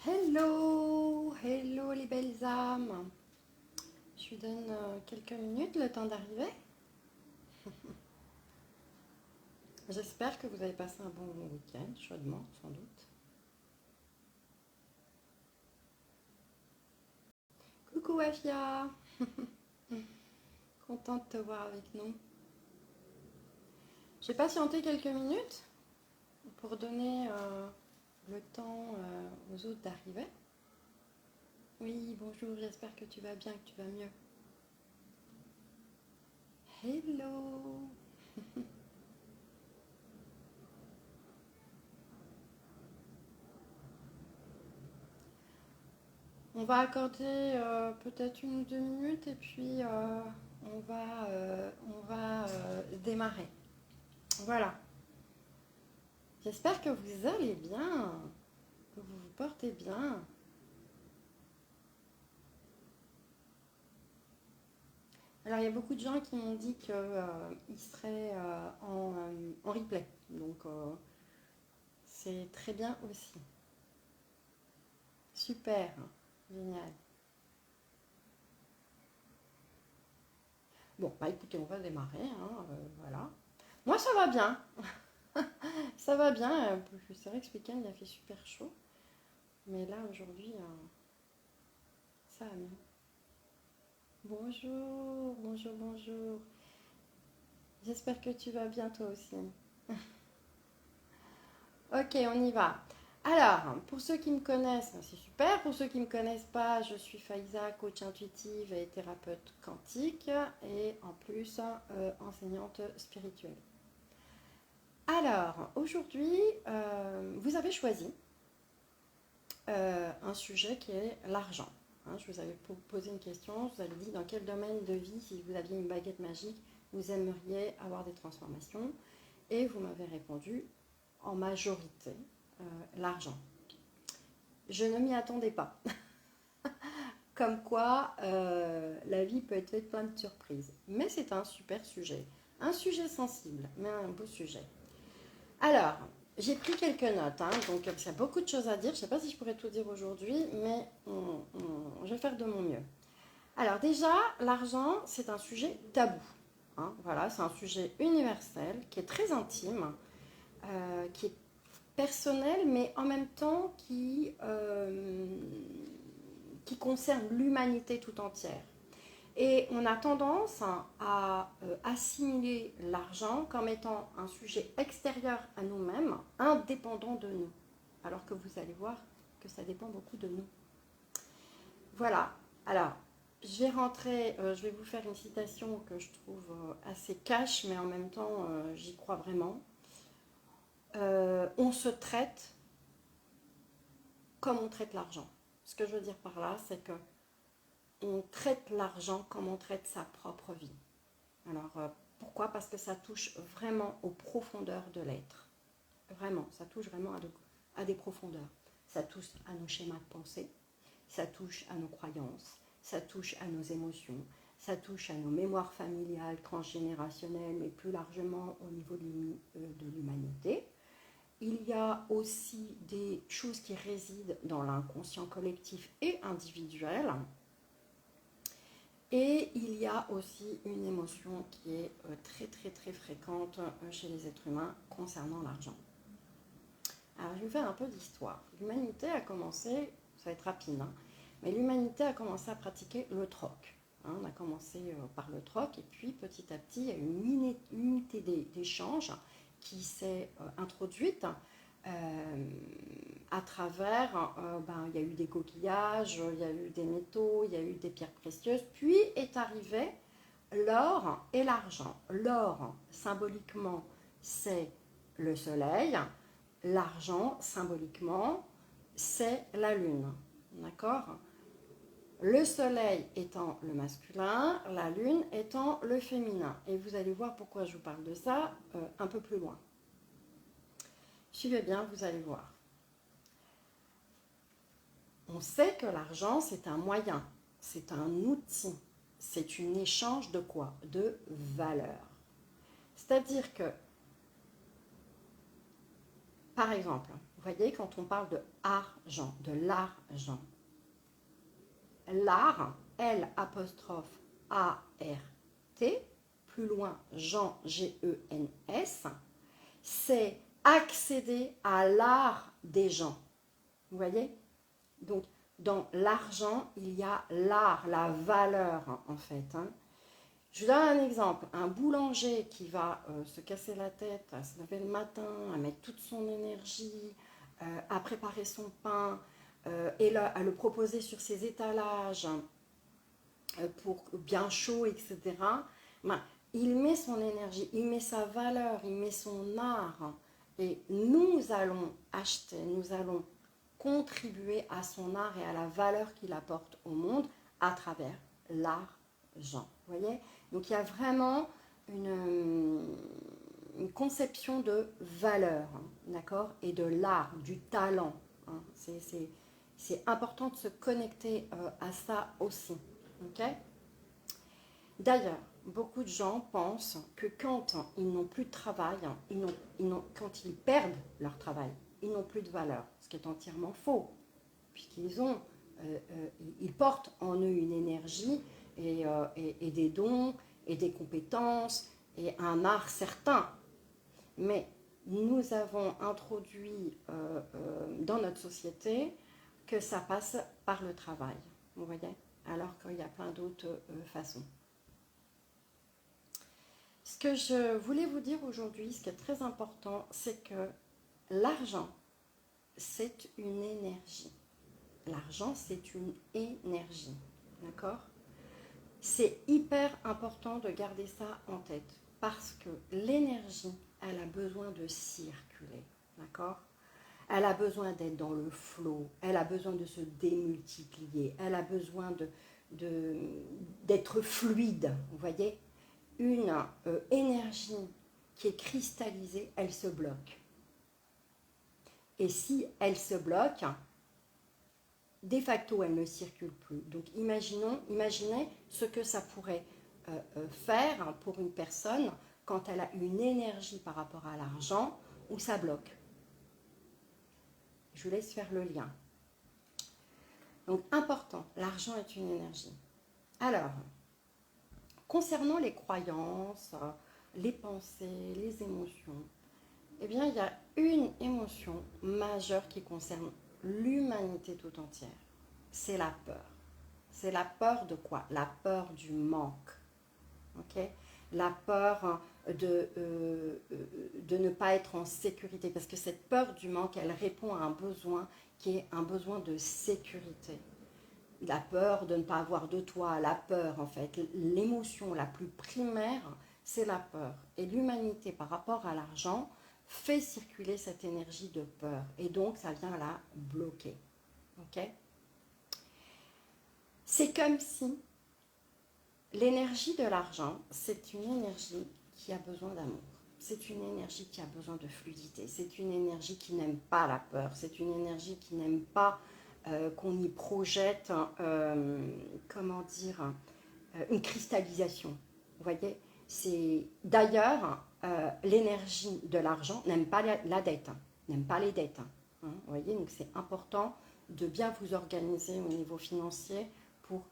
Hello, hello les belles âmes. Je vous donne quelques minutes, le temps d'arriver. J'espère que vous avez passé un bon week-end, chaudement, sans doute. Coucou Afia, contente de te voir avec nous. J'ai patienté quelques minutes pour donner le temps aux autres d'arriver. Oui, bonjour, j'espère que tu vas bien, que tu vas mieux. Hello. On va accorder peut-être 1 ou 2 minutes et puis on va démarrer. Voilà. J'espère que vous allez bien, que vous vous portez bien. Alors, il y a beaucoup de gens qui m'ont dit qu'ils seraient en replay. Donc, c'est très bien aussi. Super. Génial. Bon, bah écoutez, on va démarrer. Voilà. Moi, ça va bien. Ça va bien. C'est vrai que ce week-end, il a fait super chaud. Mais là, aujourd'hui, ça va mieux. Bonjour, bonjour, bonjour. J'espère que tu vas bien toi aussi. Ok, on y va. Alors, pour ceux qui me connaissent, c'est super. Pour ceux qui ne me connaissent pas, je suis Faiza, coach intuitive et thérapeute quantique et en plus enseignante spirituelle. Alors, aujourd'hui, vous avez choisi un sujet qui est l'argent. Je vous avais posé une question, je vous avais dit dans quel domaine de vie, si vous aviez une baguette magique, vous aimeriez avoir des transformations. Et vous m'avez répondu en majorité l'argent. Je ne m'y attendais pas. Comme quoi, la vie peut être faite plein de surprises. Mais c'est un super sujet. Un sujet sensible, mais un beau sujet. Alors, j'ai pris quelques notes, donc il y a beaucoup de choses à dire. Je ne sais pas si je pourrais tout dire aujourd'hui, mais je vais faire de mon mieux. Alors déjà, l'argent, c'est un sujet tabou. Voilà, c'est un sujet universel qui est très intime, qui est personnel, mais en même temps qui concerne l'humanité tout entière. Et on a tendance à assimiler l'argent comme étant un sujet extérieur à nous-mêmes, indépendant de nous. Alors que vous allez voir que ça dépend beaucoup de nous. Voilà. Alors, je vais vous faire une citation que je trouve assez cash, mais en même temps, j'y crois vraiment. On se traite comme on traite l'argent. Ce que je veux dire par là, c'est que on traite l'argent comme on traite sa propre vie. Alors, pourquoi? Parce que ça touche vraiment aux profondeurs de l'être. Vraiment, ça touche vraiment à des profondeurs. Ça touche à nos schémas de pensée, ça touche à nos croyances, ça touche à nos émotions, ça touche à nos mémoires familiales, transgénérationnelles, mais plus largement au niveau de l'humanité. Il y a aussi des choses qui résident dans l'inconscient collectif et individuel. Et il y a aussi une émotion qui est très très très fréquente chez les êtres humains concernant l'argent. Alors je vais vous faire un peu d'histoire. L'humanité a commencé, ça va être rapide, mais l'humanité a commencé à pratiquer le troc. On a commencé par le troc et puis petit à petit il y a une unité d'échange qui s'est introduite à travers, il y a eu des coquillages, il y a eu des métaux, il y a eu des pierres précieuses, puis est arrivé l'or et l'argent. L'or, symboliquement, c'est le soleil, l'argent, symboliquement, c'est la lune. D'accord? Le soleil étant le masculin, la lune étant le féminin. Et vous allez voir pourquoi je vous parle de ça un peu plus loin. Suivez bien, vous allez voir. On sait que l'argent, c'est un moyen, c'est un outil, c'est un échange de quoi? De valeur. C'est-à-dire que Par exemple, vous voyez, quand on parle de argent, de l'argent, l'art, L apostrophe A-R-T, plus loin, Jean, G-E-N-S, c'est accéder à l'art des gens. Vous voyez? Donc, dans l'argent, il y a l'art, la valeur, en fait. Je vous donne un exemple. Un boulanger qui va se casser la tête, à se lever le matin, à mettre toute son énergie, à préparer son pain, et à le proposer sur ses étalages pour bien chaud, etc. Ben, il met son énergie, il met sa valeur, il met son art. Et nous allons acheter, nous allons contribuer à son art et à la valeur qu'il apporte au monde à travers l'argent. Vous voyez? Donc il y a vraiment une conception de valeur, d'accord? Et de l'art, du talent. C'est important de se connecter à ça aussi. Okay? D'ailleurs, beaucoup de gens pensent que quand ils n'ont plus de travail, quand ils perdent leur travail, ils n'ont plus de valeur, ce qui est entièrement faux, puisqu'ils ils portent en eux une énergie et des dons et des compétences et un art certain. Mais nous avons introduit dans notre société que ça passe par le travail, vous voyez, alors qu'il y a plein d'autres façons. Ce que je voulais vous dire aujourd'hui, ce qui est très important, c'est que l'argent, c'est une énergie. L'argent, c'est une énergie, d'accord? C'est hyper important de garder ça en tête, parce que l'énergie, elle a besoin de circuler, d'accord? Elle a besoin d'être dans le flot, elle a besoin de se démultiplier, elle a besoin d'être fluide, vous voyez? Une énergie qui est cristallisée, elle se bloque. Et si elle se bloque, de facto, elle ne circule plus. Donc imaginez ce que ça pourrait faire pour une personne quand elle a une énergie par rapport à l'argent où ça bloque. Je vous laisse faire le lien. Donc important, l'argent est une énergie. Alors, concernant les croyances, les pensées, les émotions, eh bien, il y a une émotion majeure qui concerne l'humanité tout entière. C'est la peur. C'est la peur de quoi? La peur du manque. Okay? La peur de ne pas être en sécurité. Parce que cette peur du manque, elle répond à un besoin qui est un besoin de sécurité. La peur de ne pas avoir de toit, la peur en fait, l'émotion la plus primaire, c'est la peur. Et l'humanité par rapport à l'argent fait circuler cette énergie de peur. Et donc ça vient la bloquer. Ok? C'est comme si l'énergie de l'argent, c'est une énergie qui a besoin d'amour. C'est une énergie qui a besoin de fluidité. C'est une énergie qui n'aime pas la peur. C'est une énergie qui n'aime pas qu'on y projette, une cristallisation. Vous voyez? D'ailleurs, l'énergie de l'argent n'aime pas la dette, n'aime pas les dettes. Vous voyez? Donc c'est important de bien vous organiser au niveau financier pour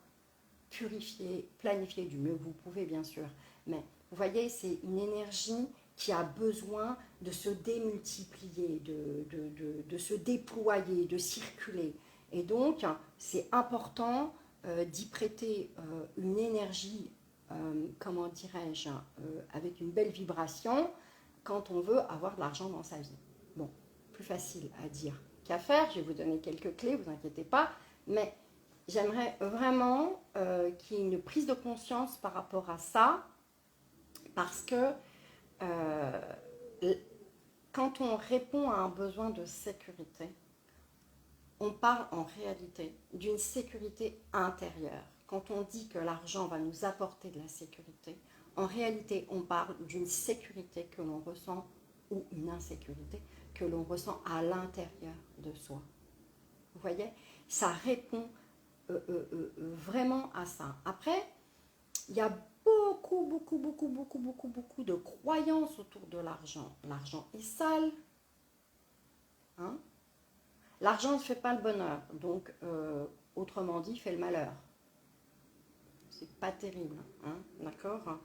purifier, planifier du mieux que vous pouvez, bien sûr. Mais vous voyez, c'est une énergie qui a besoin de se démultiplier, de se déployer, de circuler. Et donc, c'est important d'y prêter une énergie, comment dirais-je, avec une belle vibration quand on veut avoir de l'argent dans sa vie. Bon, plus facile à dire qu'à faire. Je vais vous donner quelques clés, vous inquiétez pas. Mais j'aimerais vraiment qu'il y ait une prise de conscience par rapport à ça, parce que quand on répond à un besoin de sécurité, on parle en réalité d'une sécurité intérieure. Quand on dit que l'argent va nous apporter de la sécurité, en réalité, on parle d'une sécurité que l'on ressent ou une insécurité que l'on ressent à l'intérieur de soi. Vous voyez? Ça répond vraiment à ça. Après, il y a beaucoup de croyances autour de l'argent. L'argent est sale, L'argent ne fait pas le bonheur, donc autrement dit, fait le malheur. C'est pas terrible, hein, d'accord.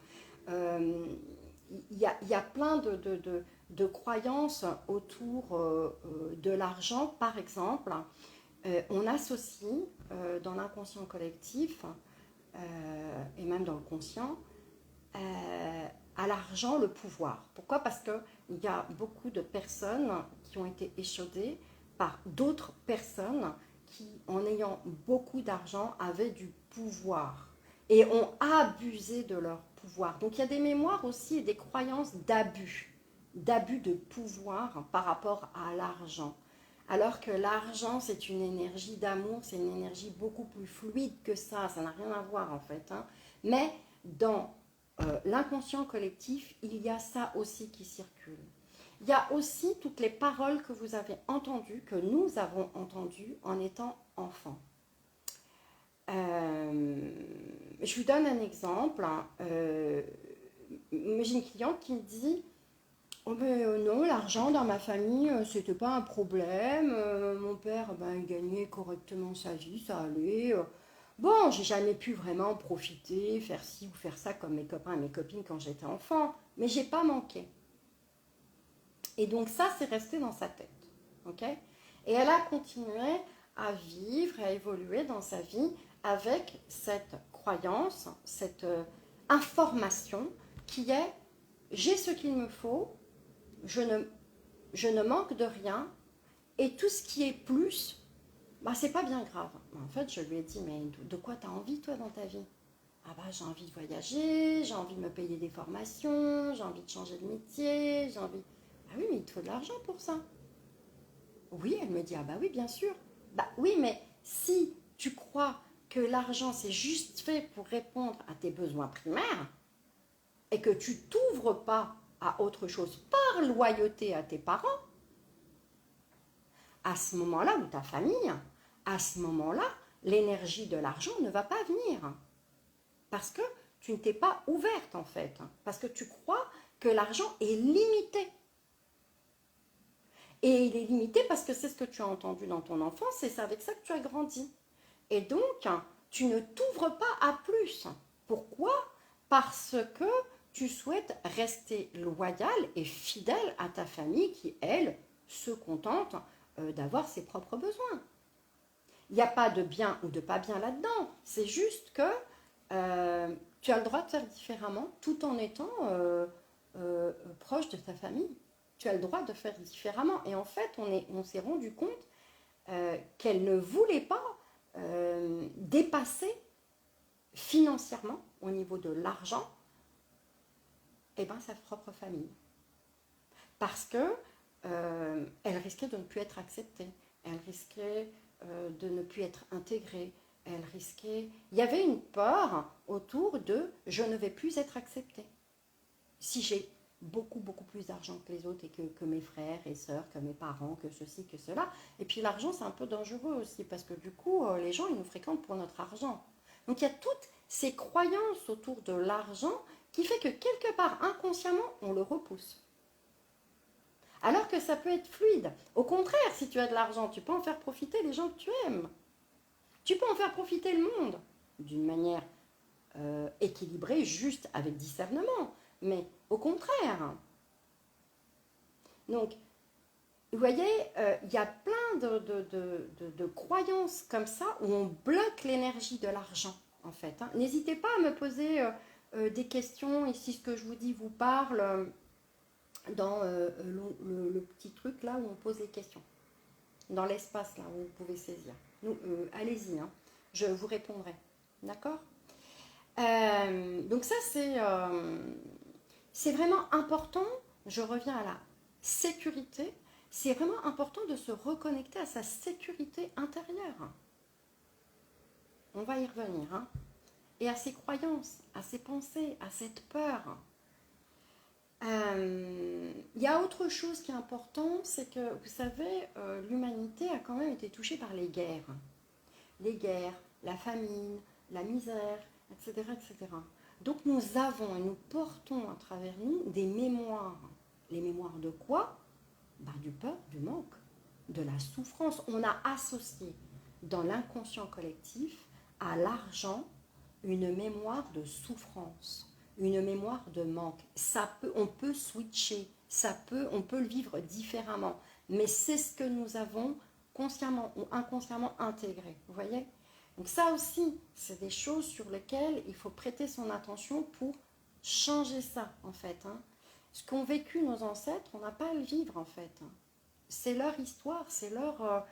Il y a plein de croyances autour de l'argent. Par exemple, on associe dans l'inconscient collectif et même dans le conscient à l'argent le pouvoir. Pourquoi? Parce qu'il y a beaucoup de personnes qui ont été échaudées par d'autres personnes qui, en ayant beaucoup d'argent, avaient du pouvoir et ont abusé de leur pouvoir. Donc il y a des mémoires aussi et des croyances d'abus de pouvoir par rapport à l'argent. Alors que l'argent, c'est une énergie d'amour, c'est une énergie beaucoup plus fluide que ça n'a rien à voir en fait. Hein. Mais dans l'inconscient collectif, il y a ça aussi qui circule. Il y a aussi toutes les paroles que vous avez entendues, que nous avons entendues en étant enfants. Je vous donne un exemple. J'ai une cliente qui me dit oh ben, non, l'argent dans ma famille, c'était pas un problème. Mon père, ben, il gagnait correctement sa vie, ça allait. Bon, j'ai jamais pu vraiment profiter, faire ci ou faire ça comme mes copains et mes copines quand j'étais enfant, mais j'ai pas manqué. Et donc ça, c'est resté dans sa tête. Ok? Et elle a continué à vivre et à évoluer dans sa vie avec cette croyance, cette information qui est j'ai ce qu'il me faut, je ne manque de rien, et tout ce qui est plus, bah, c'est pas bien grave. En fait, je lui ai dit, mais de quoi tu as envie, toi, dans ta vie? Ah bah, j'ai envie de voyager, j'ai envie de me payer des formations, j'ai envie de changer de métier, j'ai envie... Ah oui, mais il te faut de l'argent pour ça. Oui, elle me dit, ah bah oui, bien sûr. Bah oui, mais si tu crois que l'argent, c'est juste fait pour répondre à tes besoins primaires, et que tu t'ouvres pas à autre chose par loyauté à tes parents, à ce moment-là, ou ta famille, à ce moment-là, l'énergie de l'argent ne va pas venir. Parce que tu ne t'es pas ouverte en fait. Parce que tu crois que l'argent est limité. Et il est limité parce que c'est ce que tu as entendu dans ton enfance et c'est avec ça que tu as grandi. Et donc, tu ne t'ouvres pas à plus. Pourquoi? Parce que tu souhaites rester loyal et fidèle à ta famille qui, elle, se contente d'avoir ses propres besoins. Il n'y a pas de bien ou de pas bien là-dedans. C'est juste que tu as le droit de faire différemment tout en étant proche de ta famille. Tu as le droit de faire différemment. Et en fait, on s'est rendu compte qu'elle ne voulait pas dépasser financièrement, au niveau de l'argent, sa propre famille. Parce que elle risquait de ne plus être acceptée. Elle risquait de ne plus être intégrée. Elle risquait... Il y avait une peur autour de « je ne vais plus être acceptée ». Si j'ai beaucoup plus d'argent que les autres et que mes frères et sœurs, que mes parents, que ceci, que cela. Et puis l'argent, c'est un peu dangereux aussi parce que du coup, les gens, ils nous fréquentent pour notre argent. Donc il y a toutes ces croyances autour de l'argent qui fait que quelque part, inconsciemment, on le repousse. Alors que ça peut être fluide. Au contraire, si tu as de l'argent, tu peux en faire profiter les gens que tu aimes. Tu peux en faire profiter le monde d'une manière équilibrée, juste avec discernement. Mais au contraire. Donc, vous voyez, il y a plein de croyances comme ça où on bloque l'énergie de l'argent, en fait. Hein. N'hésitez pas à me poser des questions, et si ce que je vous dis vous parle, dans le petit truc là où on pose les questions. Dans l'espace là où vous pouvez saisir. Allez-y, hein, je vous répondrai. D'accord? Donc ça, c'est vraiment important. Je reviens à la sécurité. C'est vraiment important de se reconnecter à sa sécurité intérieure. On va y revenir. Hein. Et à ses croyances, à ses pensées, à cette peur. Il y a autre chose qui est important, c'est que, vous savez, l'humanité a quand même été touchée par les guerres. Les guerres, la famine, la misère, etc., etc. Donc nous avons et nous portons à travers nous des mémoires. Les mémoires de quoi? Du peur, du manque. de la souffrance. On a associé dans l'inconscient collectif à l'argent une mémoire de souffrance, une mémoire de manque. On peut switcher, on peut le vivre différemment, mais c'est ce que nous avons consciemment ou inconsciemment intégré. Vous voyez? Donc ça aussi, c'est des choses sur lesquelles il faut prêter son attention pour changer ça, en fait. Ce qu'ont vécu nos ancêtres, on n'a pas à le vivre, en fait. C'est leur histoire, c'est leur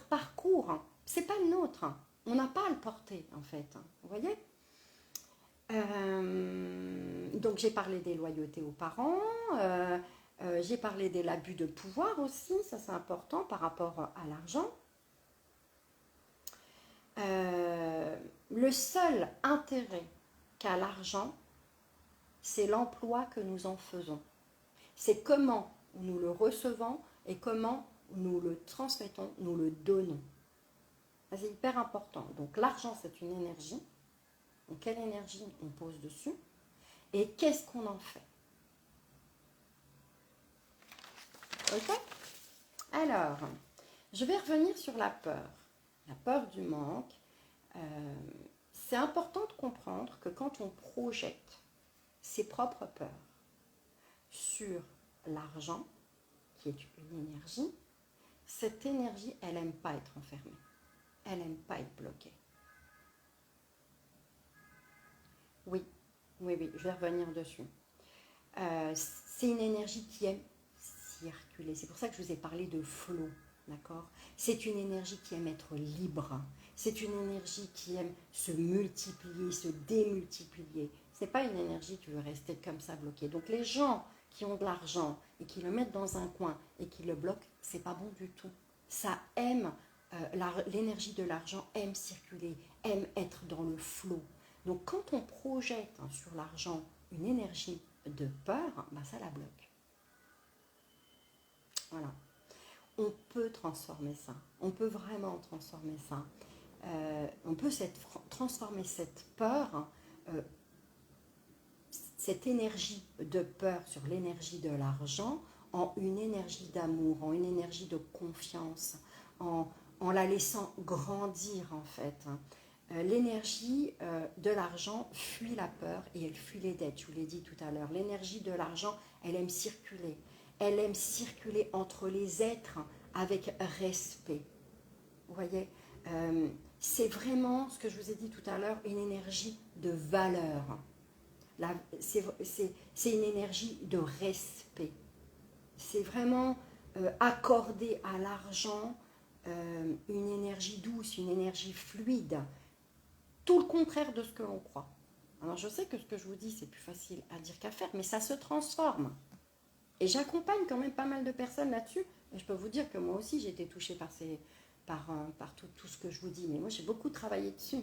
parcours. C'est pas le nôtre. On n'a pas à le porter, en fait. Vous voyez? Donc, j'ai parlé des loyautés aux parents. J'ai parlé de l'abus de pouvoir aussi. Ça, c'est important par rapport à l'argent. Le seul intérêt qu'a l'argent, c'est l'emploi que nous en faisons. C'est comment nous le recevons et comment nous le transmettons, nous le donnons. C'est hyper important. Donc l'argent, c'est une énergie. Donc quelle énergie on pose dessus et qu'est-ce qu'on en fait? Ok? Alors, je vais revenir sur la peur. La peur du manque. C'est important de comprendre que quand on projette ses propres peurs sur l'argent, qui est une énergie, cette énergie, elle n'aime pas être enfermée. Elle n'aime pas être bloquée. Oui, je vais revenir dessus. C'est une énergie qui aime circuler. C'est pour ça que je vous ai parlé de flow, d'accord? C'est une énergie qui aime être libre. C'est une énergie qui aime se multiplier, se démultiplier. Ce n'est pas une énergie qui veut rester comme ça bloquée. Donc les gens qui ont de l'argent et qui le mettent dans un coin et qui le bloquent, c'est pas bon du tout. Ça aime, l'énergie de l'argent aime circuler, aime être dans le flow. Donc quand on projette sur l'argent une énergie de peur, ça la bloque. Voilà. On peut transformer ça. On peut vraiment transformer ça. On peut transformer cette peur, cette énergie de peur sur l'énergie de l'argent en une énergie d'amour, en une énergie de confiance, en la laissant grandir en fait. L'énergie de l'argent fuit la peur et elle fuit les dettes, je vous l'ai dit tout à l'heure. L'énergie de l'argent, elle aime circuler. Elle aime circuler entre les êtres avec respect. Vous voyez, c'est vraiment ce que je vous ai dit tout à l'heure, une énergie de valeur. C'est une énergie de respect. C'est vraiment accorder à l'argent une énergie douce, une énergie fluide. Tout le contraire de ce que l'on croit. Alors je sais que ce que je vous dis, c'est plus facile à dire qu'à faire, mais ça se transforme. Et j'accompagne quand même pas mal de personnes là-dessus. Et je peux vous dire que moi aussi, j'ai été touchée par tout ce que je vous dis. Mais moi, j'ai beaucoup travaillé dessus.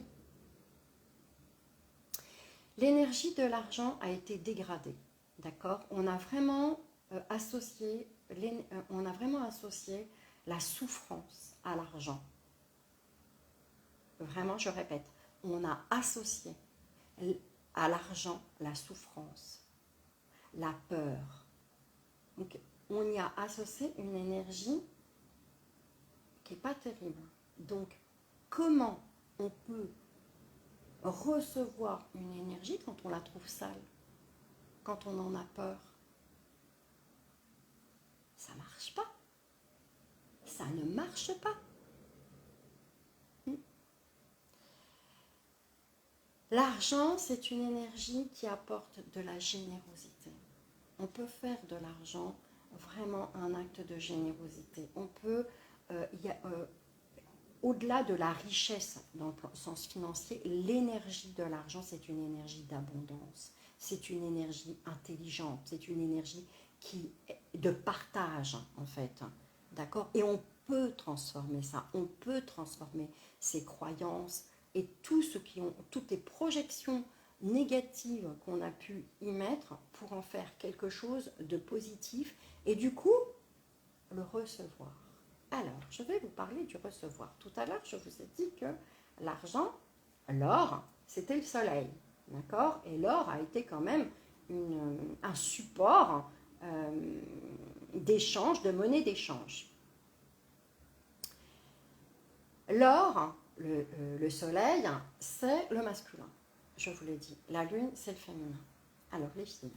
L'énergie de l'argent a été dégradée. D'accord? On a vraiment associé la souffrance à l'argent. Vraiment, je répète, on a associé à l'argent la souffrance, la peur. Donc, on y a associé une énergie qui n'est pas terrible. Donc, comment on peut recevoir une énergie quand on la trouve sale, quand on en a peur? Ça ne marche pas. Ça ne marche pas. L'argent, c'est une énergie qui apporte de la générosité. On peut faire de l'argent vraiment un acte de générosité. On peut, au-delà de la richesse dans le sens financier, l'énergie de l'argent, c'est une énergie d'abondance. C'est une énergie intelligente. C'est une énergie de partage, en fait. D'accord? Et on peut transformer ça. On peut transformer ses croyances et toutes les projections négatives qu'on a pu y mettre pour en faire quelque chose de positif et du coup, le recevoir. Alors, je vais vous parler du recevoir. Tout à l'heure, je vous ai dit que l'argent, l'or, c'était le soleil. D'accord? Et l'or a été quand même un support d'échange, de monnaie d'échange. L'or, le soleil, c'est le masculin. Je vous l'ai dit. La lune, c'est le féminin. Alors, les filles,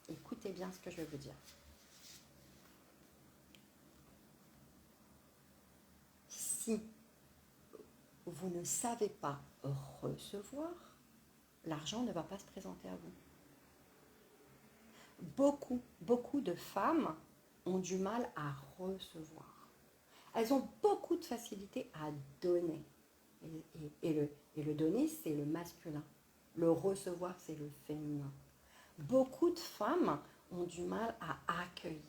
écoutez bien ce que je vais vous dire. Si vous ne savez pas recevoir, l'argent ne va pas se présenter à vous. Beaucoup de femmes ont du mal à recevoir. Elles ont beaucoup de facilité à donner. Et le donner, c'est le masculin. Le recevoir, c'est le féminin. Beaucoup de femmes ont du mal à accueillir.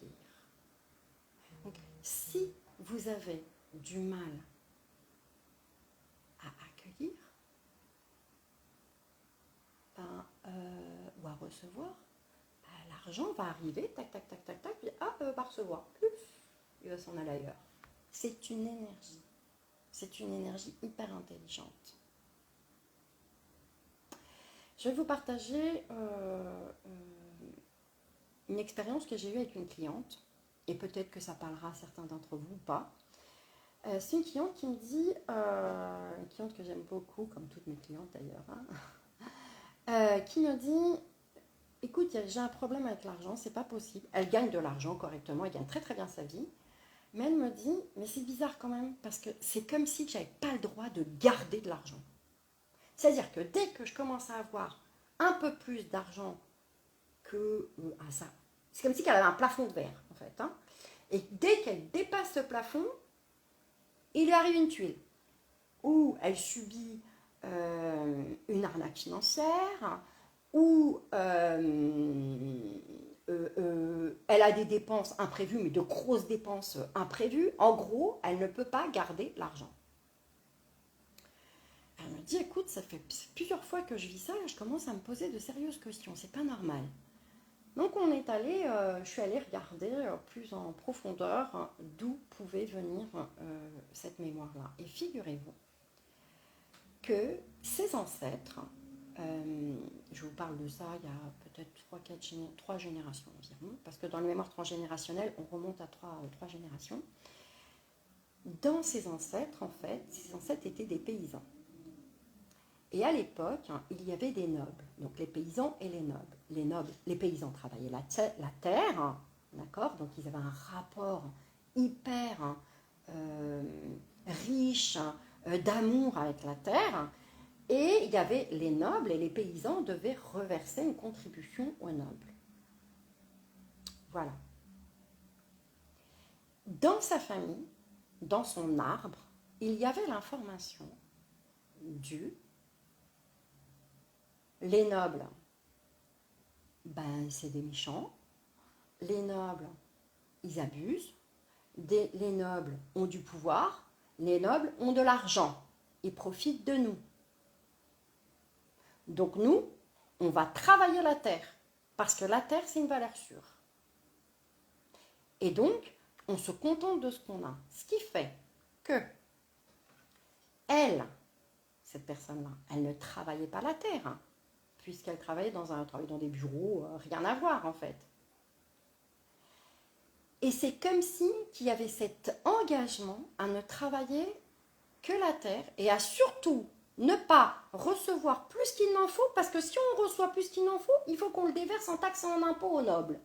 Donc, si vous avez du mal à accueillir ou à recevoir, l'argent va arriver, tac, tac, tac, tac, tac, puis va recevoir. Plouf, il va s'en aller ailleurs. C'est une énergie. C'est une énergie hyper intelligente. Je vais vous partager une expérience que j'ai eue avec une cliente, et peut-être que ça parlera à certains d'entre vous ou pas. C'est une cliente qui me dit, une cliente que j'aime beaucoup, comme toutes mes clientes d'ailleurs, qui me dit, écoute, j'ai un problème avec l'argent, c'est pas possible. Elle gagne de l'argent correctement, elle gagne très très bien sa vie. Mais elle me dit, mais c'est bizarre quand même, parce que c'est comme si je n'avais pas le droit de garder de l'argent. C'est-à-dire que dès que je commence à avoir un peu plus d'argent que ça, c'est comme si elle avait un plafond de verre, en fait. Et dès qu'elle dépasse ce plafond, il lui arrive une tuile. Ou elle subit une arnaque financière, ou elle a des dépenses imprévues, mais de grosses dépenses imprévues. En gros, elle ne peut pas garder l'argent. Elle me dit, écoute, ça fait plusieurs fois que je vis ça, et je commence à me poser de sérieuses questions, c'est pas normal. Donc je suis allée regarder plus en profondeur d'où pouvait venir cette mémoire-là. Et figurez-vous que ses ancêtres, je vous parle de ça il y a peut-être 3 générations environ, parce que dans le mémoire transgénérationnel, on remonte à 3 générations. Dans ses ancêtres, en fait, ses ancêtres étaient des paysans. Et à l'époque, il y avait des nobles, donc les paysans et les nobles. Les paysans travaillaient la terre, d'accord, donc ils avaient un rapport hyper riche d'amour avec la terre. Et il y avait les nobles, et les paysans devaient reverser une contribution aux nobles. Voilà. Dans sa famille, dans son arbre, il y avait l'information les nobles, c'est des méchants. Les nobles, ils abusent. Les nobles ont du pouvoir. Les nobles ont de l'argent. Ils profitent de nous. Donc nous, on va travailler la terre. Parce que la terre, c'est une valeur sûre. Et donc, on se contente de ce qu'on a. Ce qui fait que cette personne-là, elle ne travaillait pas la terre. Puisqu'elle travaillait dans des bureaux, rien à voir en fait. Et c'est comme si qu'il y avait cet engagement à ne travailler que la terre et à surtout ne pas recevoir plus qu'il n'en faut, parce que si on reçoit plus qu'il n'en faut, il faut qu'on le déverse en taxes et en impôts aux nobles.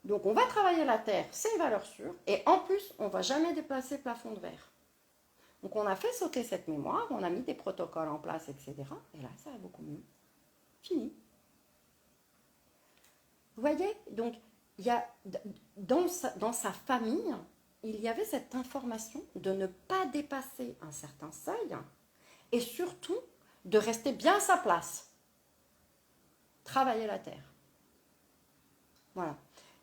Donc on va travailler la terre, c'est une valeur sûre, et en plus, on ne va jamais déplacer le plafond de verre. Donc on a fait sauter cette mémoire, on a mis des protocoles en place, etc. Et là, ça va beaucoup mieux. Fini. Vous voyez, donc il y a, dans sa famille, il y avait cette information de ne pas dépasser un certain seuil et surtout de rester bien à sa place. Travailler la terre. Voilà.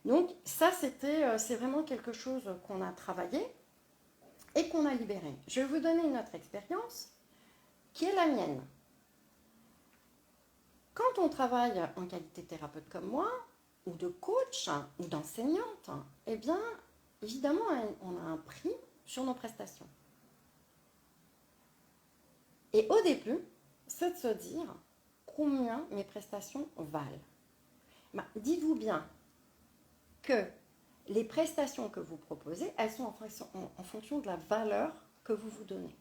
Donc ça, c'est vraiment quelque chose qu'on a travaillé et qu'on a libéré. Je vais vous donner une autre expérience qui est la mienne. Quand on travaille en qualité de thérapeute comme moi, ou de coach, ou d'enseignante, eh bien, évidemment, on a un prix sur nos prestations. Et au début, c'est de se dire combien mes prestations valent. Ben, dites-vous bien que les prestations que vous proposez, elles sont en fonction de la valeur que vous vous donnez.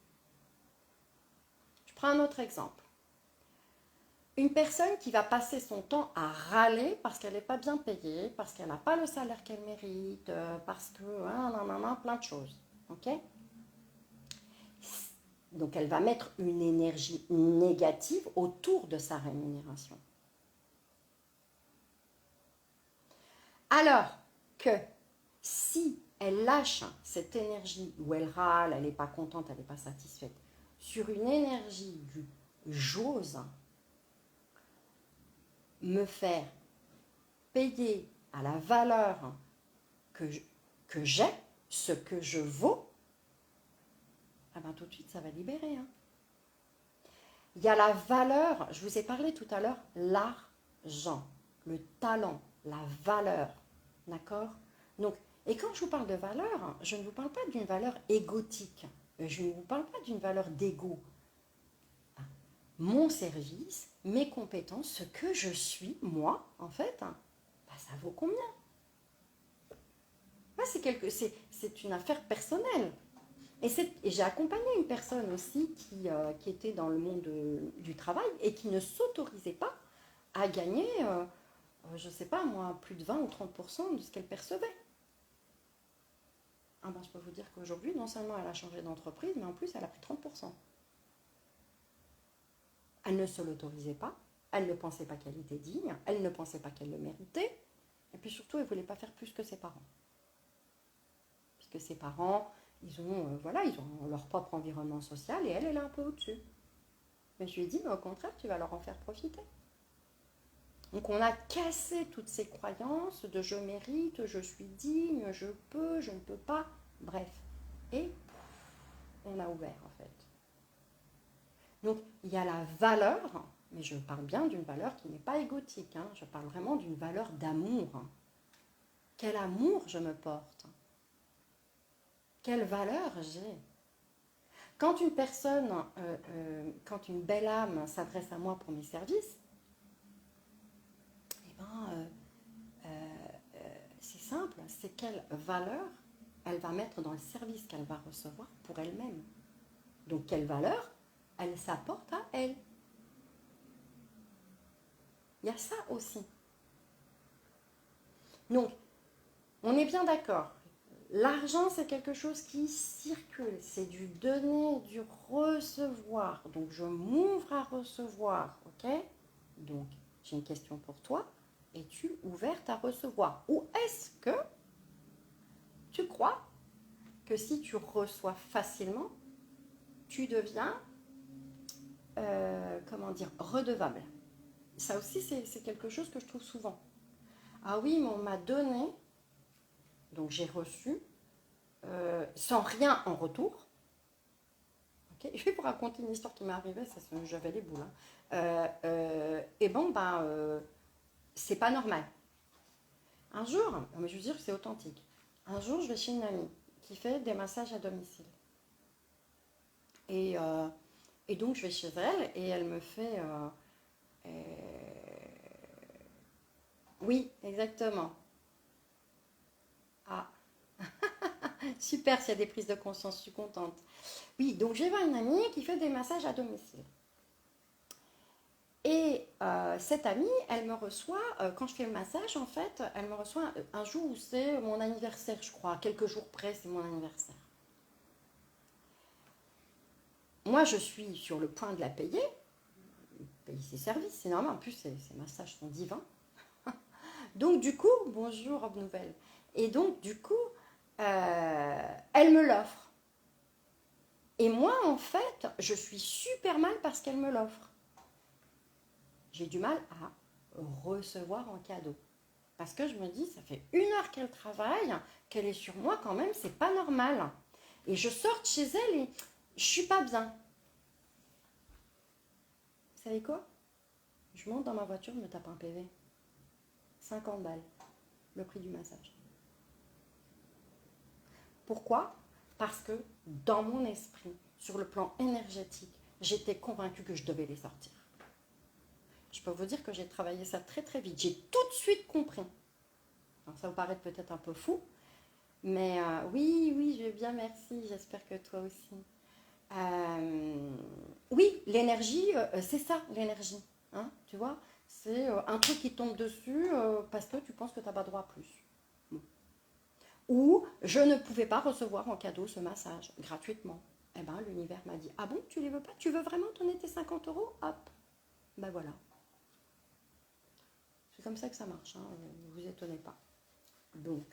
Je prends un autre exemple. Une personne qui va passer son temps à râler parce qu'elle n'est pas bien payée, parce qu'elle n'a pas le salaire qu'elle mérite, parce que plein de choses. Ok ? Donc elle va mettre une énergie négative autour de sa rémunération. Alors que si elle lâche cette énergie où elle râle, elle n'est pas contente, elle n'est pas satisfaite, sur une énergie du j'ose me faire payer à la valeur que j'ai, ce que je vaux, ah ben tout de suite ça va libérer. Hein. Il y a la valeur, je vous ai parlé tout à l'heure, l'argent, le talent, la valeur, d'accord ? Donc, et quand je vous parle de valeur, je ne vous parle pas d'une valeur égotique, je ne vous parle pas d'une valeur d'ego. Mon service, mes compétences, ce que je suis, moi, en fait, ça vaut combien ? C'est une affaire personnelle. Et j'ai accompagné une personne aussi qui était dans le monde du travail et qui ne s'autorisait pas à gagner, je ne sais pas moi, plus de 20 ou 30% de ce qu'elle percevait. Ah ben, je peux vous dire qu'aujourd'hui, non seulement elle a changé d'entreprise, mais en plus elle a pris 30%. Elle ne se l'autorisait pas, elle ne pensait pas qu'elle était digne, elle ne pensait pas qu'elle le méritait, et puis surtout elle ne voulait pas faire plus que ses parents. Puisque ses parents, ils ont leur propre environnement social et elle est un peu au-dessus. Mais je lui ai dit, mais au contraire, tu vas leur en faire profiter. Donc on a cassé toutes ces croyances de je mérite, je suis digne, je peux, je ne peux pas, bref. Et on a ouvert en fait. Donc il y a la valeur, mais je parle bien d'une valeur qui n'est pas égotique, hein, je parle vraiment d'une valeur d'amour. Quel amour je me porte ? Quelle valeur j'ai ? Quand une personne, quand une belle âme s'adresse à moi pour mes services, c'est simple, c'est quelle valeur elle va mettre dans le service qu'elle va recevoir pour elle-même. Donc quelle valeur elle s'apporte à elle. Il y a ça aussi. Donc, on est bien d'accord. L'argent, c'est quelque chose qui circule. C'est du donner, du recevoir. Donc, je m'ouvre à recevoir. Ok ? Donc, j'ai une question pour toi. Es-tu ouverte à recevoir ? Ou est-ce que tu crois que si tu reçois facilement, tu deviens, redevable ? Ça aussi, c'est quelque chose que je trouve souvent. Ah oui, mais on m'a donné, donc j'ai reçu, sans rien en retour. Okay, je vais vous raconter une histoire qui m'est arrivée, j'avais les boules. C'est pas normal. Un jour, mais je veux dire que c'est authentique. Un jour, je vais chez une amie qui fait des massages à domicile. Et donc, je vais chez elle et elle me fait... Oui, exactement. Ah, super, s'il y a des prises de conscience, je suis contente. Oui, donc j'ai voir une amie qui fait des massages à domicile. Et cette amie, elle me reçoit, quand je fais le massage, en fait, elle me reçoit un jour où c'est mon anniversaire, je crois. Quelques jours près, c'est mon anniversaire. Moi, je suis sur le point de la payer ses services, c'est normal. En plus, ces massages sont divins. Donc, du coup, bonjour, robe nouvelle. Et donc, du coup, elle me l'offre. Et moi, en fait, je suis super mal parce qu'elle me l'offre. J'ai du mal à recevoir en cadeau. Parce que je me dis, ça fait 1 heure qu'elle travaille, qu'elle est sur moi quand même, c'est pas normal. Et je sors de chez elle et je suis pas bien. Vous savez quoi ? Je monte dans ma voiture, je me tape un PV. 50 balles, le prix du massage. Pourquoi ? Parce que dans mon esprit, sur le plan énergétique, j'étais convaincue que je devais les sortir. Je peux vous dire que j'ai travaillé ça très très vite. J'ai tout de suite compris. Alors, ça vous paraît peut-être un peu fou, mais oui, oui, je vais bien, merci. J'espère que toi aussi. Oui, l'énergie, c'est ça, l'énergie. Hein, tu vois, c'est un truc qui tombe dessus parce que tu penses que tu n'as pas droit à plus. Bon. Ou je ne pouvais pas recevoir en cadeau ce massage gratuitement. Eh bien, l'univers m'a dit, ah bon, tu les veux pas? Tu veux vraiment donner tes 50 €? Hop, ben voilà. C'est comme ça que ça marche, hein, ne vous étonnez pas. Donc,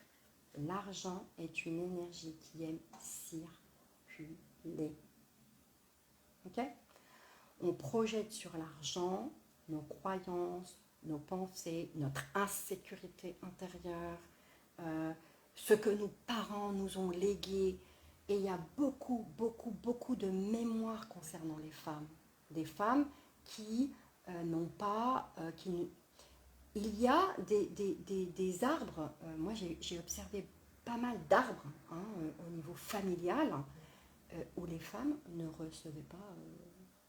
l'argent est une énergie qui aime circuler. Ok? On projette sur l'argent nos croyances, nos pensées, notre insécurité intérieure, euh, ce que nos parents nous ont légué. Et il y a beaucoup, beaucoup, beaucoup de mémoires concernant les femmes. Des femmes qui n'ont pas... Il y a des arbres, moi j'ai observé pas mal d'arbres hein, au niveau familial, où les femmes ne recevaient pas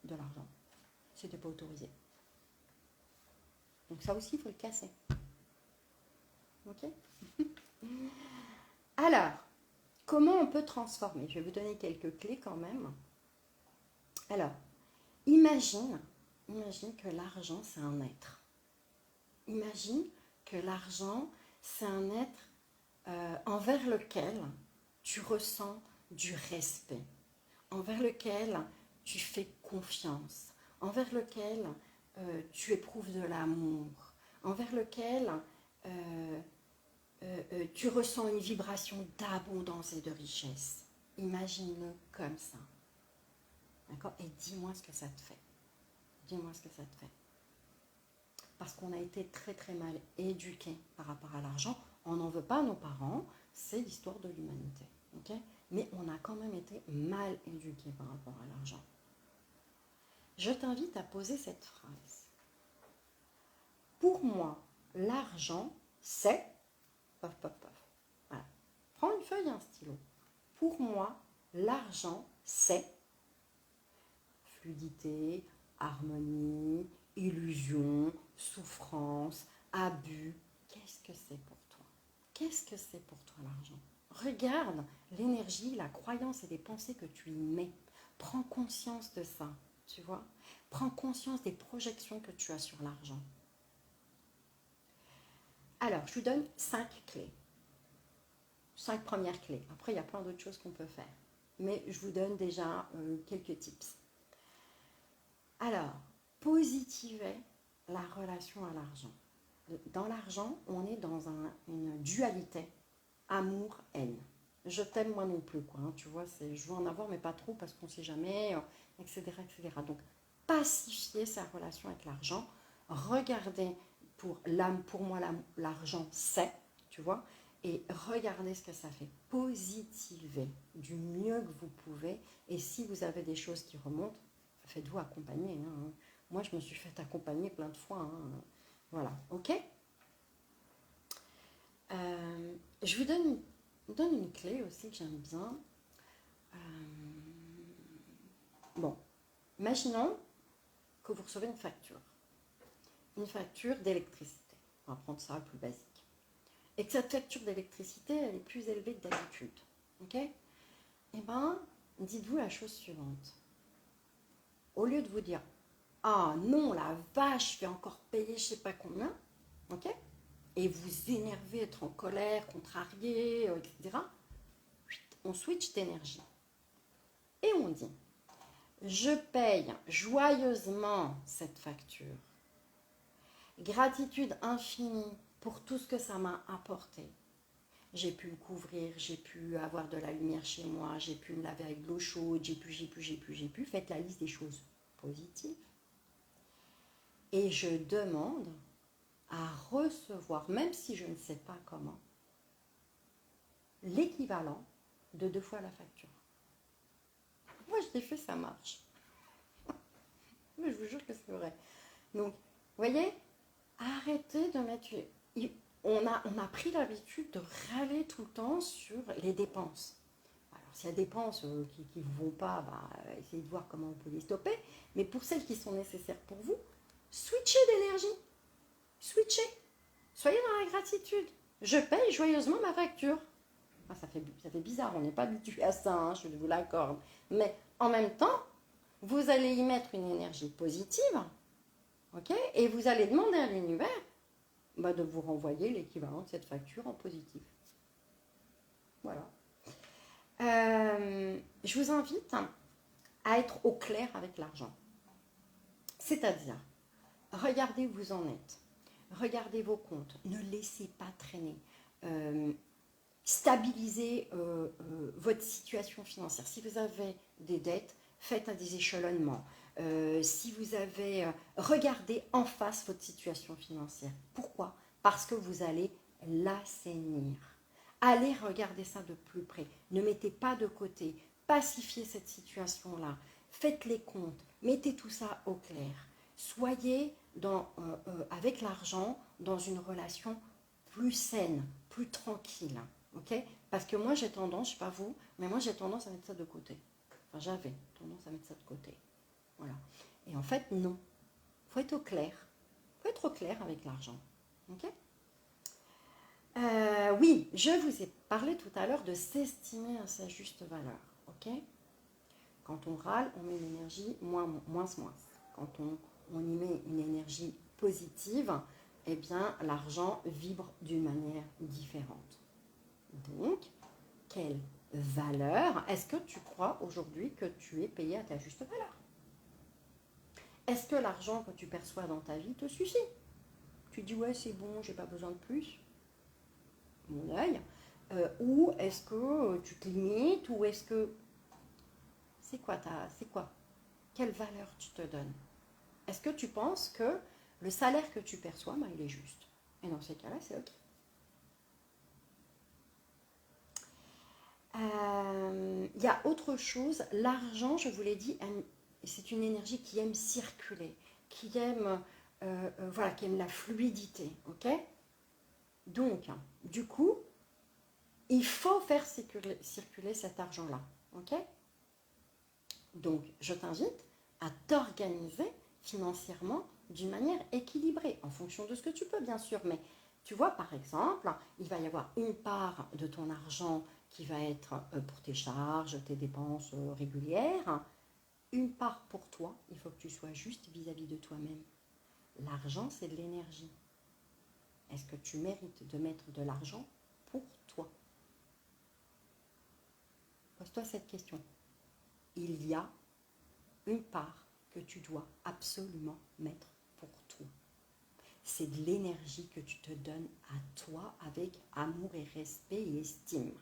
de l'argent. C'était pas autorisé. Donc ça aussi, il faut le casser. Ok? Alors, comment on peut transformer? Je vais vous donner quelques clés quand même. Alors, imagine que l'argent, c'est un être. Imagine que l'argent, c'est un être envers lequel tu ressens du respect, envers lequel tu fais confiance, envers lequel tu éprouves de l'amour, envers lequel tu ressens une vibration d'abondance et de richesse. Imagine-le comme ça. D'accord? Et dis-moi ce que ça te fait. Dis-moi ce que ça te fait. Parce qu'on a été très très mal éduqués par rapport à l'argent. On n'en veut pas à nos parents, c'est l'histoire de l'humanité. Okay? Mais on a quand même été mal éduqués par rapport à l'argent. Je t'invite à poser cette phrase. Pour moi, l'argent, c'est... Paf, paf, paf. Voilà. Prends une feuille et un stylo. Pour moi, l'argent, c'est fluidité, harmonie, illusion, souffrance, abus. Qu'est-ce que c'est pour toi? Qu'est-ce que c'est pour toi l'argent? Regarde l'énergie, la croyance et les pensées que tu y mets. Prends conscience de ça, tu vois. Prends conscience des projections que tu as sur l'argent. Alors, je vous donne 5 clés. 5 premières clés. Après, il y a plein d'autres choses qu'on peut faire. Mais je vous donne déjà quelques tips. Alors, positivez la relation à l'argent. Dans l'argent, on est dans une dualité, amour-haine. Je t'aime moi non plus, quoi. Hein, tu vois, je veux en avoir, mais pas trop parce qu'on ne sait jamais, etc., etc. Donc, pacifier sa relation avec l'argent. Regardez, pour moi, l'argent, c'est, tu vois, et regardez ce que ça fait. Positivez du mieux que vous pouvez. Et si vous avez des choses qui remontent, faites-vous accompagner. Hein. Moi, je me suis fait accompagner plein de fois. Hein. Voilà, ok. Je vous donne une clé aussi que j'aime bien. Bon, imaginons que vous recevez une facture d'électricité. On va prendre ça le plus basique. Et que cette facture d'électricité, elle est plus élevée que d'habitude. Ok? Eh bien, dites-vous la chose suivante. Au lieu de vous dire « Ah non, la vache, je vais encore payer je ne sais pas combien. » Ok? Et vous énerver, être en colère, contrarié, etc. On switch d'énergie. Et on dit « Je paye joyeusement cette facture. Gratitude infinie pour tout ce que ça m'a apporté. J'ai pu me couvrir, j'ai pu avoir de la lumière chez moi, j'ai pu me laver avec de l'eau chaude, j'ai pu. Faites la liste des choses positives. Et je demande à recevoir, même si je ne sais pas comment, l'équivalent de 2 fois la facture. Moi, je l'ai fait, ça marche. Mais je vous jure que c'est vrai. Donc, vous voyez, arrêtez de mettre... On a pris l'habitude de râler tout le temps sur les dépenses. Alors, s'il y a des dépenses qui ne vous vont pas, essayez de voir comment on peut les stopper. Mais pour celles qui sont nécessaires pour vous, Switchez d'énergie. Switchez. Soyez dans la gratitude. Je paye joyeusement ma facture. Ah, ça fait bizarre, on n'est pas habitué à ça, hein, je vous l'accorde. Mais en même temps, vous allez y mettre une énergie positive, ok, et vous allez demander à l'univers de vous renvoyer l'équivalent de cette facture en positif. Voilà. Je vous invite à être au clair avec l'argent. C'est-à-dire, regardez où vous en êtes. Regardez vos comptes. Ne laissez pas traîner. Stabilisez votre situation financière. Si vous avez des dettes, faites des échelonnements. Si vous avez... regardez en face votre situation financière. Pourquoi? Parce que vous allez l'assainir. Allez regarder ça de plus près. Ne mettez pas de côté. Pacifiez cette situation-là. Faites les comptes. Mettez tout ça au clair. Soyez avec l'argent dans une relation plus saine, plus tranquille. Okay? Parce que moi, j'ai tendance, je ne sais pas vous, mais moi, j'ai tendance à mettre ça de côté. Enfin, j'avais tendance à mettre ça de côté. Voilà. Et en fait, non. Il faut être au clair. Il faut être au clair avec l'argent. Okay? Oui, je vous ai parlé tout à l'heure de s'estimer à sa juste valeur. Okay? Quand on râle, on met une énergie moins. Quand on y met une énergie positive, eh bien, l'argent vibre d'une manière différente. Donc, quelle valeur est-ce que tu crois aujourd'hui que tu es payé à ta juste valeur? Est-ce que l'argent que tu perçois dans ta vie te suffit? Tu dis ouais, c'est bon, j'ai pas besoin de plus. Mon œil. Ou est-ce que tu te limites? Ou est-ce que... C'est quoi quelle valeur tu te donnes? Est-ce que tu penses que le salaire que tu perçois, il est juste? Et dans ces cas-là, c'est ok. Il y a autre chose. L'argent, je vous l'ai dit, c'est une énergie qui aime circuler, qui aime, qui aime la fluidité. Ok? Donc, du coup, il faut faire circuler cet argent-là. Ok? Donc, je t'invite à t'organiser financièrement d'une manière équilibrée, en fonction de ce que tu peux, bien sûr. Mais tu vois, par exemple, il va y avoir une part de ton argent qui va être pour tes charges, tes dépenses régulières. Une part pour toi, il faut que tu sois juste vis-à-vis de toi-même. L'argent, c'est de l'énergie. Est-ce que tu mérites de mettre de l'argent pour toi? Pose-toi cette question. Il y a une part que tu dois absolument mettre pour toi. C'est de l'énergie que tu te donnes à toi avec amour et respect et estime.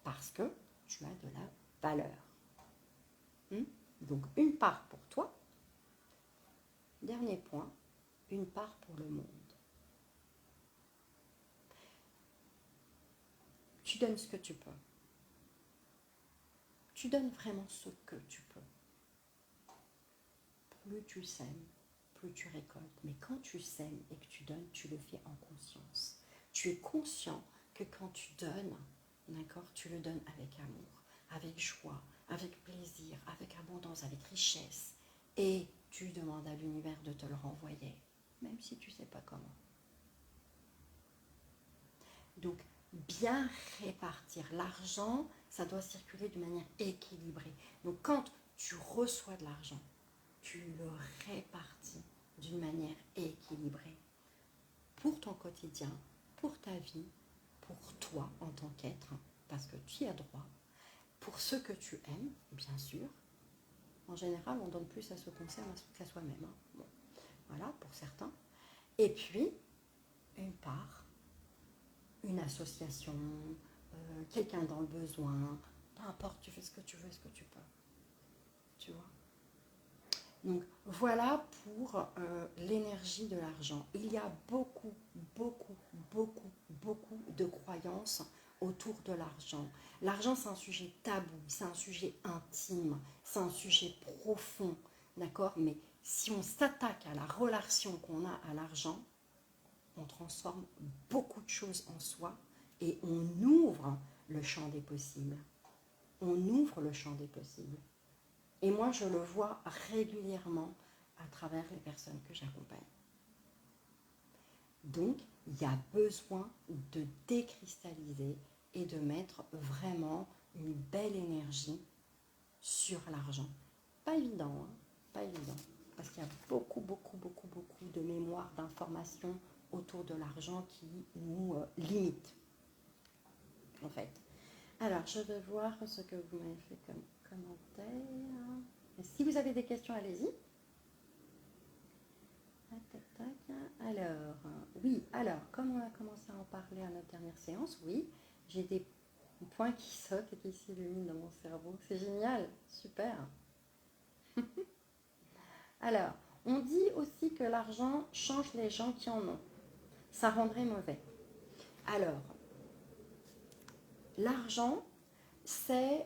Parce que tu as de la valeur. Donc une part pour toi. Dernier point, une part pour le monde. Tu donnes ce que tu peux. Tu donnes vraiment ce que tu peux. Plus tu sèmes, plus tu récoltes. Mais quand tu sèmes et que tu donnes, tu le fais en conscience. Tu es conscient que quand tu donnes, d'accord, tu le donnes avec amour, avec joie, avec plaisir, avec abondance, avec richesse. Et tu demandes à l'univers de te le renvoyer, même si tu ne sais pas comment. Donc, bien répartir l'argent, ça doit circuler de manière équilibrée. Donc, quand tu reçois de l'argent, tu le répartis d'une manière équilibrée pour ton quotidien, pour ta vie, pour toi en tant qu'être, parce que tu y as droit, pour ceux que tu aimes, bien sûr. En général, on donne plus à ceux qu'on s'aime qu'à soi-même. Bon, voilà, pour certains. Et puis, une part, une association, quelqu'un dans le besoin, peu importe, tu fais ce que tu veux, ce que tu peux. Tu vois? Donc voilà pour l'énergie de l'argent. Il y a beaucoup de croyances autour de l'argent. L'argent, c'est un sujet tabou, c'est un sujet intime, c'est un sujet profond, d'accord? Mais si on s'attaque à la relation qu'on a à l'argent, on transforme beaucoup de choses en soi et on ouvre le champ des possibles. On ouvre le champ des possibles. Et moi, je le vois régulièrement à travers les personnes que j'accompagne. Donc, il y a besoin de décristalliser et de mettre vraiment une belle énergie sur l'argent. Pas évident, hein, pas évident. Parce qu'il y a beaucoup de mémoire, d'informations autour de l'argent qui nous limitent, en fait. Alors, je vais voir ce que vous m'avez fait comme commentaire. Et si vous avez des questions, allez-y. Alors, oui, alors, comme on a commencé à en parler à notre dernière séance, oui, j'ai des points qui sautent et qui s'illuminent dans mon cerveau. C'est génial, super. Alors, on dit aussi que l'argent change les gens qui en ont. Ça rendrait mauvais. Alors, l'argent, c'est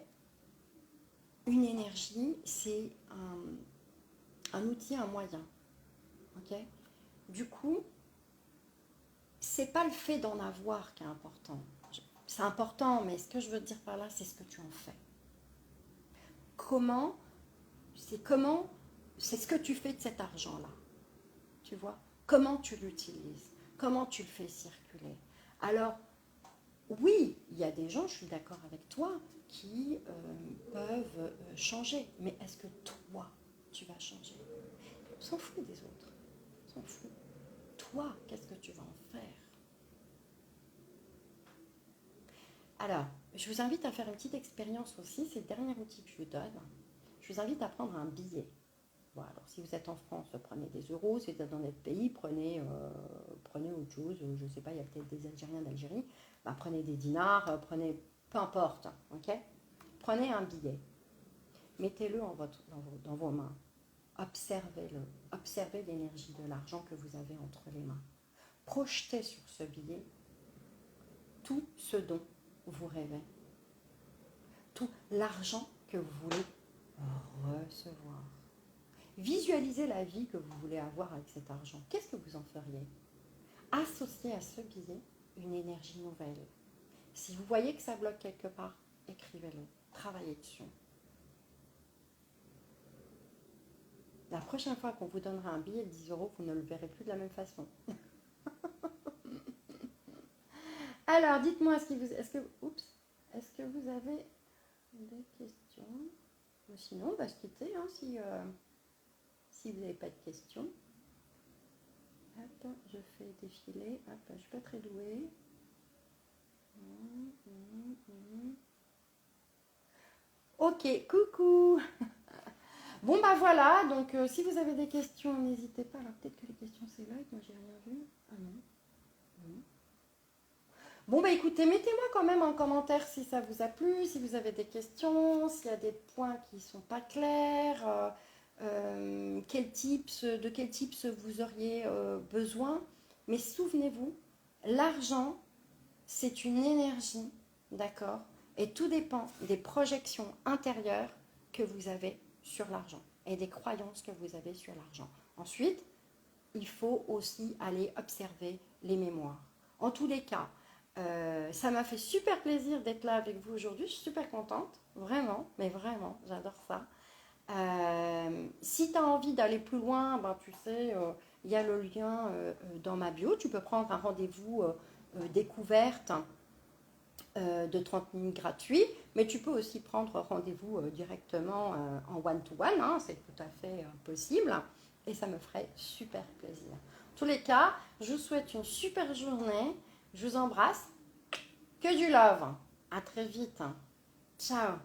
une énergie, c'est un outil, un moyen. Ok ? Du coup, c'est pas le fait d'en avoir qui est important. C'est important, mais ce que je veux dire par là, c'est ce que tu en fais. C'est ce que tu fais de cet argent-là. Tu vois ? Comment tu l'utilises ? Comment tu le fais circuler ? Alors, oui, il y a des gens, je suis d'accord avec toi, qui peuvent changer. Mais est-ce que toi, tu vas changer ? On s'en fout des autres. On s'en fout. Toi, qu'est-ce que tu vas en faire ? Alors, je vous invite à faire une petite expérience aussi. C'est le dernier outil que je vous donne. Je vous invite à prendre un billet. Voilà, alors si vous êtes en France, prenez des euros. Si vous êtes dans notre pays, prenez autre chose. Je ne sais pas, il y a peut-être des Algériens d'Algérie. Bah, prenez des dinars, prenez peu importe. Ok ? Prenez un billet. Mettez-le dans vos mains. Observez-le. Observez l'énergie de l'argent que vous avez entre les mains. Projetez sur ce billet tout ce dont vous rêvez. Tout l'argent que vous voulez recevoir. Visualisez la vie que vous voulez avoir avec cet argent. Qu'est-ce que vous en feriez ? Associez à ce billet une énergie nouvelle. Si vous voyez que ça bloque quelque part, écrivez-le. Travaillez dessus. La prochaine fois qu'on vous donnera un billet de 10 euros, vous ne le verrez plus de la même façon. Alors, dites-moi, est-ce que vous avez des questions ? Sinon, on va se quitter hein, si vous n'avez pas de questions. Hop, je fais défiler. Hop, je ne suis pas très douée. Ok, coucou. Bon bah voilà, donc si vous avez des questions, n'hésitez pas. Alors peut-être que les questions c'est là, moi j'ai rien vu. Ah non. Bon bah écoutez, mettez-moi quand même en commentaire si ça vous a plu, si vous avez des questions, s'il y a des points qui ne sont pas clairs, de quel tips vous auriez besoin. Mais souvenez-vous, l'argent, c'est une énergie, d'accord ? Et tout dépend des projections intérieures que vous avez sur l'argent et des croyances que vous avez sur l'argent. Ensuite, il faut aussi aller observer les mémoires. En tous les cas, ça m'a fait super plaisir d'être là avec vous aujourd'hui. Je suis super contente, vraiment, mais vraiment, j'adore ça. Si tu as envie d'aller plus loin, ben, tu sais, il y a le lien dans ma bio. Tu peux prendre un rendez-vous découverte de 30 minutes gratuit, mais tu peux aussi prendre rendez-vous directement en one-to-one, hein, c'est tout à fait possible, et ça me ferait super plaisir. En tous les cas, je vous souhaite une super journée, je vous embrasse, que du love, à très vite, ciao.